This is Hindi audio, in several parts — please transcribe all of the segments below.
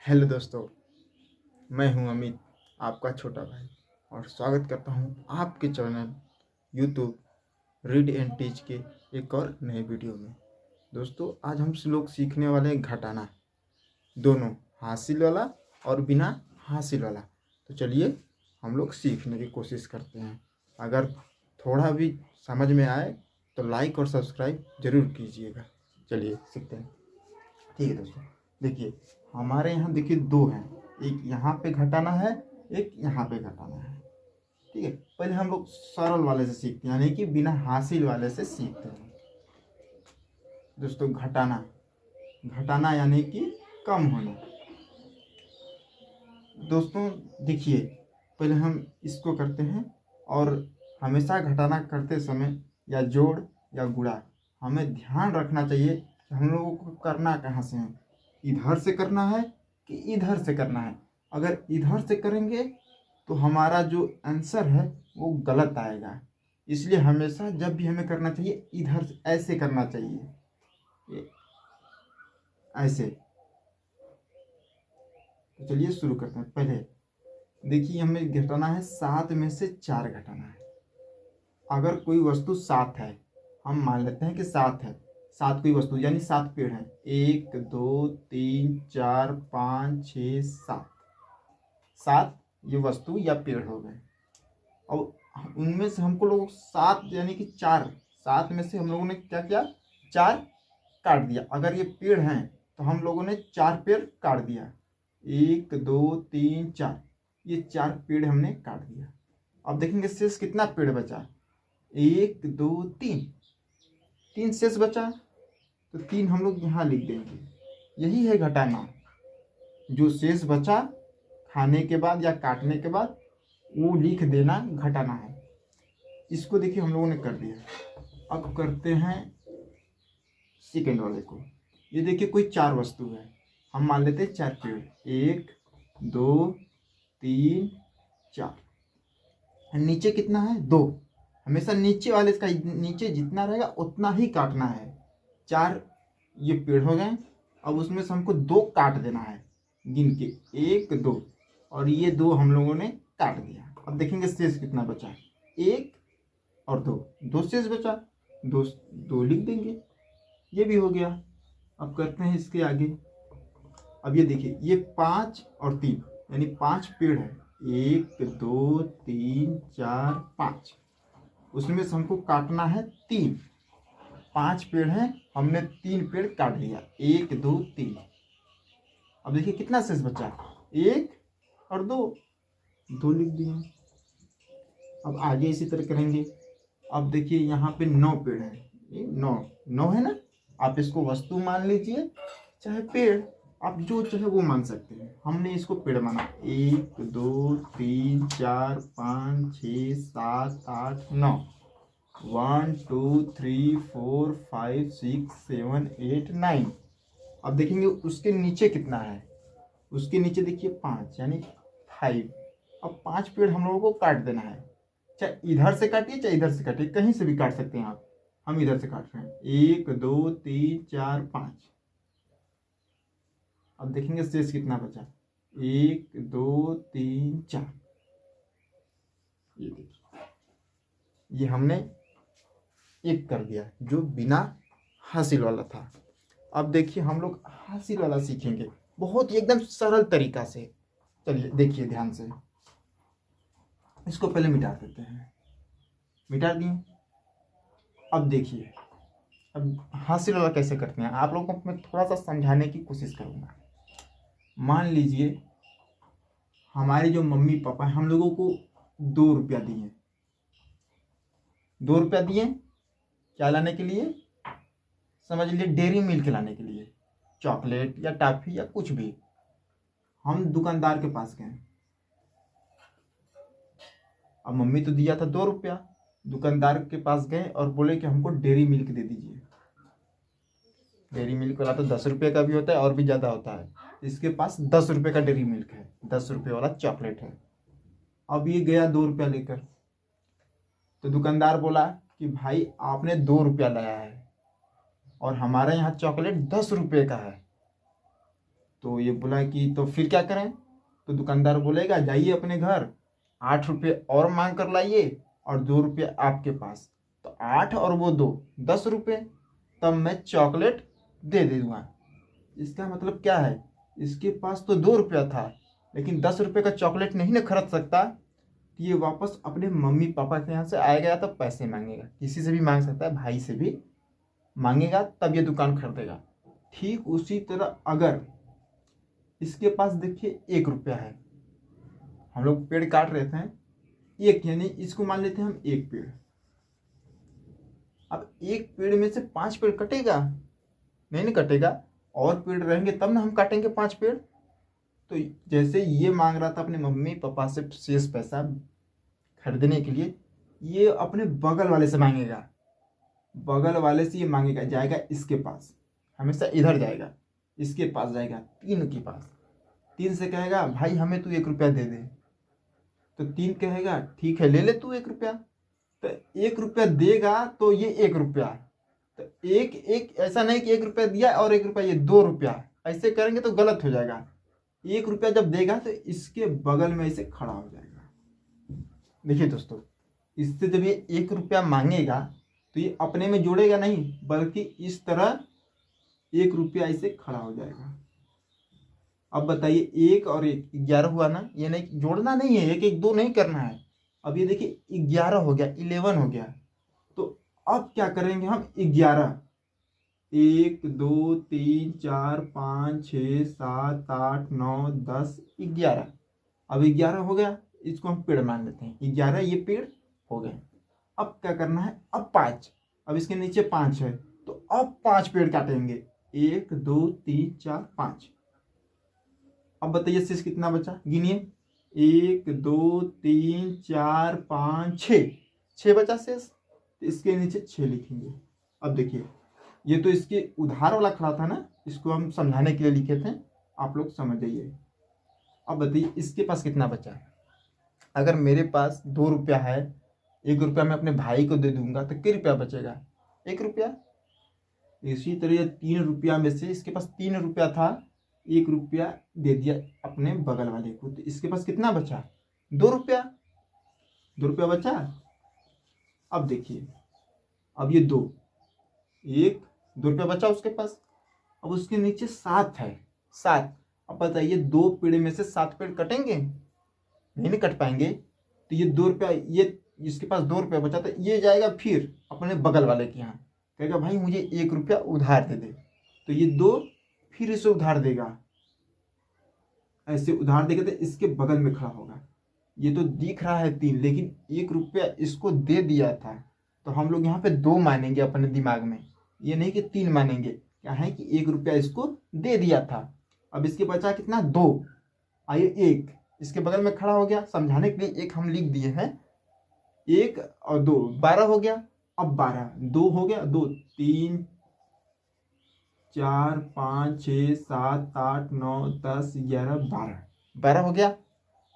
हेलो दोस्तों, मैं हूं अमित, आपका छोटा भाई, और स्वागत करता हूं आपके channel YouTube read and teach के एक और नए वीडियो में। दोस्तों, आज हम लोग सीखने वाले हैं घटाना, दोनों हासिल वाला और बिना हासिल वाला। तो चलिए हम लोग सीखने की कोशिश करते हैं। अगर थोड़ा भी समझ में आए तो लाइक और सब्सक्राइब जरूर कीजिएगा। चलिए सीखते हैं। ठीक है दोस्तों, देखिए हमारे यहाँ देखिए दो हैं, एक यहाँ पे घटाना है, एक यहाँ पे घटाना है। ठीक है, पहले हम लोग सरल वाले से सीखते हैं, यानी कि बिना हासिल वाले से सीखते हैं। दोस्तों, घटाना घटाना यानी कि कम होना। दोस्तों देखिए, पहले हम इसको करते हैं, और हमेशा घटाना करते समय या जोड़ या गुणा हमें ध्यान रखना चाहिए कि हम लोगों को करना कहाँ से है, इधर से करना है कि इधर से करना है। अगर इधर से करेंगे तो हमारा जो आंसर है वो गलत आएगा। इसलिए हमेशा जब भी हमें करना चाहिए इधर से ऐसे करना चाहिए, ये ऐसे। तो चलिए शुरू करते हैं। पहले देखिए, हमें घटाना है 7 में से 4 घटाना है। अगर कोई वस्तु 7 है, हम मान लेते हैं कि 7 है, 7 कोई वस्तु यानी 7 पेड़ हैं, 1 2 3 4 5 6 7, 7 ये वस्तु या पेड़ हो गए। और उनमें से हमको लोग 7 यानी कि 4, 7 में से हम लोगों ने क्या किया, 4 काट दिया। अगर ये पेड़ हैं तो हम लोगों ने 4 पेड़ काट दिया, 1 2 3 4, ये 4 पेड़ हमने काट दिया। अब देखेंगे शेष कितना पेड़ बचा, 1 2 3, 3 शेष बचा, तो 3 हम लोग यहाँ लिख देंगे। यही है घटाना, जो शेष बचा खाने के बाद या काटने के बाद वो लिख देना घटाना है। इसको देखिए हम लोगों ने कर दिया। अब करते हैं सेकेंड वाले को। ये देखिए कोई 4 वस्तु है, हम मान लेते हैं 4 पेड़, 1 2 3 4। नीचे कितना है, 2। हमेशा नीचे वाले का नीचे जितना रहेगा उतना ही काटना है। 4 ये पेड़ हो गए, अब उसमें से हमको 2 काट देना है गिन के, 1 2, और ये 2 हम लोगों ने काट दिया। अब देखेंगे शेष कितना बचा, 1 और 2, 2 शेष बचा, 2 लिख देंगे, ये भी हो गया। अब करते हैं इसके आगे। अब ये देखिए, ये 5 और 3 यानी 5 पेड़ है, 1 2 3 4 5, उसमें से हमको काटना है 3। 5 पेड़ हैं, हमने 3 पेड़ काट लिया, 1 2 3। अब देखिए कितना शेष बचा, 1 और 2 लिख दिए। अब आगे इसी तरह करेंगे। अब देखिए यहाँ पे 9 पेड़ हैं, ये 9 है ना, आप इसको वस्तु मान लीजिए चाहे पेड़, आप जो चाहे वो मान सकते हैं। हमने इसको पेड़ माना, 1 2 3 4 5 6 7 8 9, 1 2 3 4 5 6 7 8 9। अब देखेंगे उसके नीचे कितना है, उसके नीचे देखिए 5 यानी 5। अब 5 पेड़ हम लोगों को काट देना है, चाहे इधर से काटिए चाहे इधर से काटिए, कहीं से भी काट सकते हैं आप। हम इधर से काट रहे हैं, 1 2 3 4 5। अब देखेंगे शेष कितना बचा, 1 2 3 4। ये देखिए, ये हमने 1 कर दिया जो बिना हासिल वाला था। अब देखिए हम लोग हासिल वाला सीखेंगे, बहुत ही एकदम सरल तरीका से। चलिए देखिए ध्यान से, इसको पहले मिटा देते हैं, मिटा दिए। अब देखिए, अब हासिल वाला कैसे करते हैं आप लोगों को मैं थोड़ा सा समझाने की कोशिश करूँगा। मान लीजिए हमारे जो मम्मी पापा हम लोगों को 2 रुपया दिए, 2 रुपया दिए क्या लाने के लिए, समझ लीजिए डेयरी मिल्क लाने के लिए, चॉकलेट या टॉफी या कुछ भी। हम दुकानदार के पास गए, अब मम्मी तो दिया था 2 रुपया, दुकानदार के पास गए और बोले कि हमको डेयरी मिल्क दे दीजिए। डेयरी मिल्क वाला तो 10 रुपये का भी होता है और भी ज़्यादा होता है, इसके पास 10 रुपये का डेयरी मिल्क है, 10 रुपये वाला चॉकलेट है। अब ये गया 2 रुपया लेकर, तो दुकानदार बोला कि भाई आपने 2 रुपया लाया है और हमारे यहाँ चॉकलेट 10 रुपये का है, तो ये बोला कि तो फिर क्या करें। तो दुकानदार बोलेगा जाइए अपने घर 8 रुपये और मांग कर लाइए और 2 रुपये आपके पास, तो 8 और वो 2, 10 रुपये, तब मैं चॉकलेट दे दूंगा। इसका मतलब क्या है, इसके पास तो 2 रुपया था लेकिन 10 रुपये का चॉकलेट नहीं ना खरीद सकता। तो ये वापस अपने मम्मी पापा के यहाँ से आएगा या तो पैसे मांगेगा, किसी से भी मांग सकता है, भाई से भी मांगेगा, तब ये दुकान खरीदेगा। ठीक उसी तरह अगर इसके पास देखिए 1 रुपया है, हम लोग पेड़ काट रहे थे एक, यानी इसको मान लेते हैं हम एक पेड़। अब एक पेड़ में से 5 पेड़ कटेगा नहीं, नहीं कटेगा, और पेड़ रहेंगे तब ना हम काटेंगे 5 पेड़। तो जैसे ये मांग रहा था अपने मम्मी पापा से शेष पैसा खरीदने के लिए, ये अपने बगल वाले से मांगेगा, बगल वाले से ये मांगेगा, जाएगा इसके पास, हमेशा इधर जाएगा, इसके पास जाएगा, 3 के पास। 3 से कहेगा भाई हमें तू 1 रुपया दे दे, तो 3 कहेगा ठीक है ले ले तू 1 रुपया। तो 1 रुपया देगा तो ये 1 रुपया, तो एक एक ऐसा नहीं कि 1 रुपया दिया और 1 रुपया, ये 2 रुपया, ऐसे करेंगे तो गलत हो जाएगा। 1 रुपया जब देगा तो इसके बगल में ऐसे खड़ा हो जाएगा। देखिए दोस्तों, इससे जब ये 1 रुपया मांगेगा तो ये अपने में जोड़ेगा नहीं, बल्कि इस तरह 1 रुपया ऐसे खड़ा हो जाएगा। अब बताइए 1 और 1 11 हुआ ना, ये नहीं जोड़ना नहीं है, 1 1 2 नहीं करना है। अब ये देखिए 11 हो गया, 11 हो गया। तो अब क्या करेंगे हम, 11, 1 2 3 4 5 6 7 8 9 10 11। अब 11 हो गया, इसको हम पेड़ मान लेते हैं, 11 ये पेड़ हो गए। अब क्या करना है, अब 5, अब इसके नीचे 5 है, तो अब 5 पेड़ काटेंगे, 1 2 3 4 5। अब बताइए शेष कितना बचा, गिनिए, 1 2 3 4 5 6 बचा शेष, तो इसके नीचे 6 लिखेंगे। अब देखिए ये तो इसके उधार वाला खड़ा था ना, इसको हम समझाने के लिए लिखे थे, आप लोग समझ जाइए। अब बताइए इसके पास कितना बचा है। अगर मेरे पास 2 रुपया है, 1 रुपया मैं अपने भाई को दे दूंगा तो कितने रुपया बचेगा, 1 रुपया। इसी तरह ये 3 रुपया में से इसके पास 3 रुपया था, 1 रुपया दे दिया अपने बगल वाले को, तो इसके पास कितना बचा, 2 रुपया, 2 रुपया बचा। अब देखिए, अब ये 2, 1 2 रुपया बचा उसके पास। अब उसके नीचे 7 है, 7। अब बताइए 2 पेड़ में से 7 पेड़ कटेंगे नहीं कट पाएंगे, तो ये 2 रुपया, ये इसके पास 2 रुपया बचा, तो ये जाएगा फिर अपने बगल वाले के यहाँ, कहेगा भाई मुझे 1 रुपया उधार दे दे, तो ये 2 फिर इसे उधार देगा, ऐसे उधार देगा तो इसके बगल में खड़ा होगा। ये तो दिख रहा है 3, लेकिन 1 रुपया इसको दे दिया था, तो हम लोग यहाँ पे 2 मानेंगे अपने दिमाग में, ये नहीं कि 3 मानेंगे। क्या है कि 1 रुपया इसको दे दिया था। अब इसके बचा कितना, 2, आइए 1 इसके बगल में खड़ा हो गया, समझाने के लिए 1 हम लिख दिए हैं, 1 और 2 12 हो गया। अब 12, 2 हो गया, 2 3 4 5 6 7 8 9 10 11 12, 12 हो गया।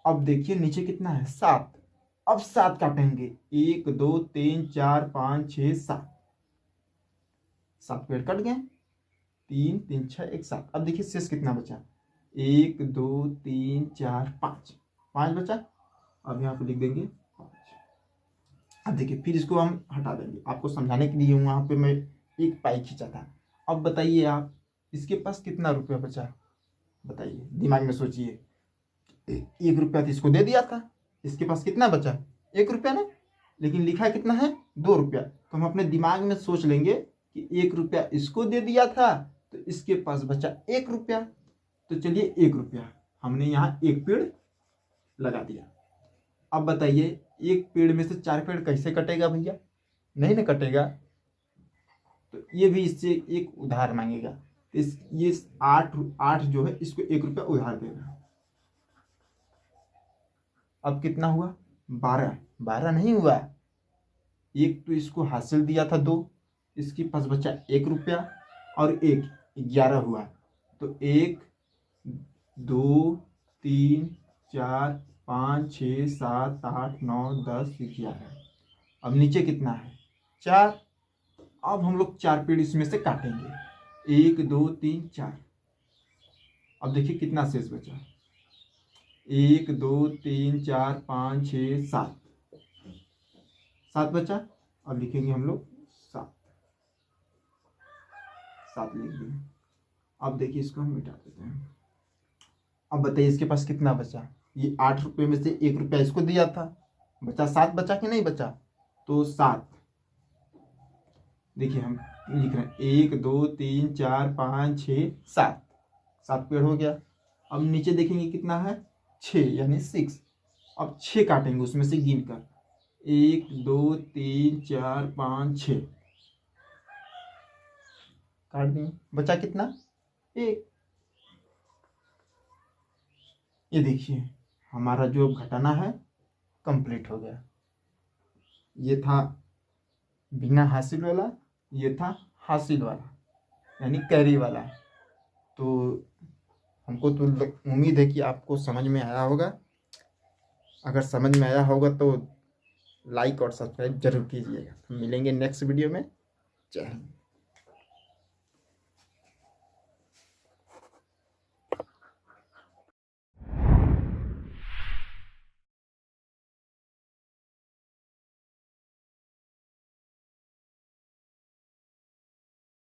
अब देखिए नीचे कितना है, 7। अब 7 काटेंगे, 1 2 3 4 5 6 7, 7 पेड़ कट गए, 3 3 6 1 7। अब देखिए शेष कितना बचा, 1 2 3 4 5, 5 बचा। अब यहाँ पे लिख देंगे 5। अब देखिए फिर इसको हम हटा देंगे, आपको समझाने के लिए वहाँ पे मैं एक पाई खींचा था। अब बताइए आप, इसके पास कितना रुपया बचा, बताइए, दिमाग में सोचिए। 1 रुपया तो इसको दे दिया था, इसके पास कितना बचा, 1 रुपया ना, लेकिन लिखा कितना है, 2 रुपया। तो हम अपने दिमाग में सोच लेंगे कि 1 रुपया इसको दे दिया था, तो इसके पास बचा 1 रुपया। तो चलिए 1 रुपया हमने यहाँ 1 पेड़ लगा दिया। अब बताइए 1 पेड़ में से 4 पेड़ कैसे कटेगा भैया, नहीं ना कटेगा, तो ये भी इससे 1 उधार मांगेगा, तो ये 8 जो है इसको 1 रुपया उधार देगा। अब कितना हुआ, 12, 12 नहीं हुआ, 1 तो इसको हासिल दिया था 2, इसके पास बचा 1 रुपया और 1 11 हुआ, तो 1 2 3 4 5 6 7 8 9 10 11। अब नीचे कितना है, 4। अब हम लोग 4 पेड़ इसमें से काटेंगे, 1 2 3 4। अब देखिए कितना शेष बचा, 1 2 3 4 5 6 7, 7 बचा। अब लिखेंगे हम लोग 7, 7 लिख दिए। अब देखिए इसको हम मिटा देते हैं। अब बताइए इसके पास कितना बचा, ये 8 रुपये में से 1 रुपया इसको दिया था, बचा 7 बचा कि नहीं बचा, तो 7। देखिए हम लिख रहे हैं 1 2 3 4 5 6 7, 7 पेड़ हो गया। अब नीचे देखेंगे कितना है, 6 यानी 6। अब 6 काटेंगे उसमें से गिन कर, 1 2 3 4 5 6 काट दिए, बचा कितना, 1। ये देखिए हमारा जो घटाना है कंप्लीट हो गया। ये था बिना हासिल वाला, ये था हासिल वाला यानी कैरी वाला। तो हमको तो उम्मीद है कि आपको समझ में आया होगा। अगर समझ में आया होगा तो लाइक और सब्सक्राइब जरूर कीजिएगा। हम मिलेंगे नेक्स्ट वीडियो में। जय हिंद।